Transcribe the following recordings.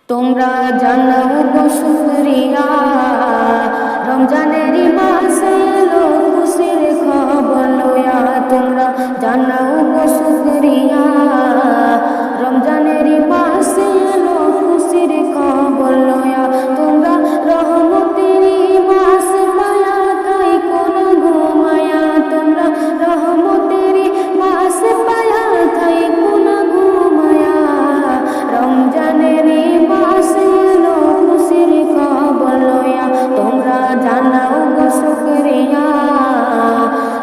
তোমরা জানাও গো শুকরিয়া, রমজানেরই মাসে এলো খুশির খবর লয়া। তোমরা জানাও গো শুকরিয়া, রমজানেরই মাসে এলো খুশির খবর লয়া। তোমরা রহমতেরই মাস পায়া তাই কোন ঘুমায়া। তোমরা রহমতেরই মাস পায়া তাই কোন ঘুমায়া। রমজানেরই মাসে এলো খুশির খবর লয়া। তোমরা জানাও গো শুকরিয়া,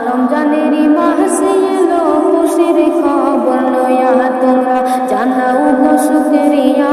রমজানেরই মাসে এলো খুশির খবর লয়া। তোমরা জানাও গো শুকরিয়া।